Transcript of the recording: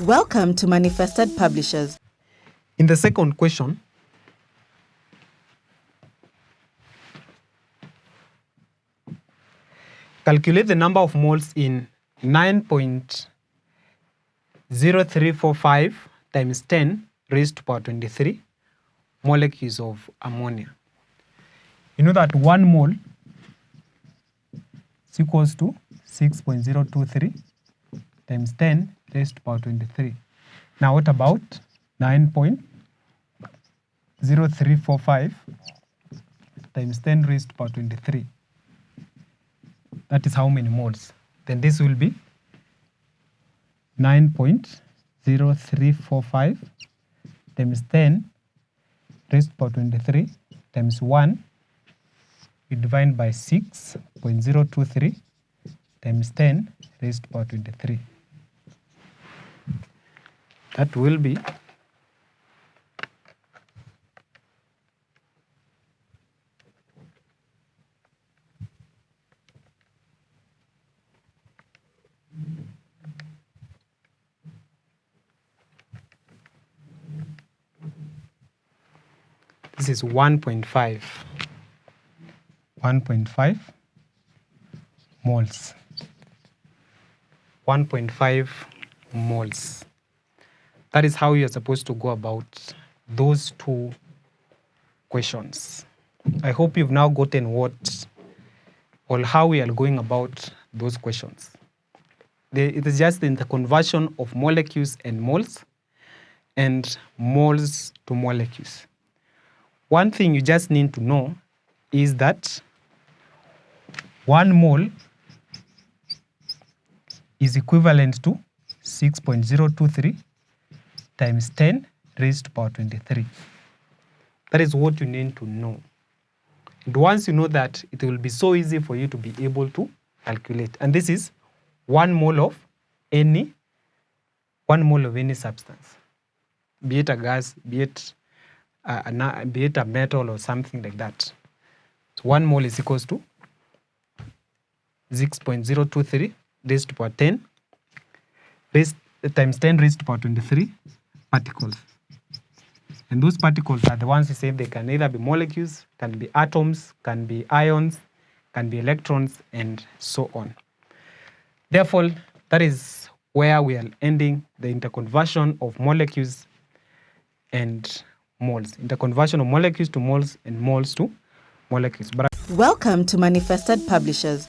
Welcome to Manifested Publishers. In the second question, calculate the number of moles in 9.0345 times 10 raised to power 23 molecules of ammonia. You know that 1 mole is equals to 6.023 times 10 raised to power 23. Now what about 9.0345 times 10 raised to power 23? That is how many moles? Then this will be 9.0345 times 10 raised to power 23 times 1. We divide by 6.023 times 10 raised to power 23. That will be 1.5 moles. 1.5 moles. That is how you're supposed to go about those two questions. I hope you've now gotten what or how we are going about those questions. It is just in the conversion of molecules and moles to molecules. One thing you just need to know is that 1 mole is equivalent to 6.023 times 10 raised to power 23. That is what you need to know. And once you know that, it will be so easy for you to be able to calculate. And this is 1 mole of any substance, be it a gas, be it a metal or something like that. So 1 mole is equals to 6.023 raised to power 10 times 10 raised to power 23 particles. And those particles are the ones you say they can either be molecules, can be atoms, can be ions, can be electrons, and so on. Therefore, that is where we are ending the interconversion of molecules and moles. Interconversion of molecules to moles and moles to molecules. Welcome to Manifested Publishers.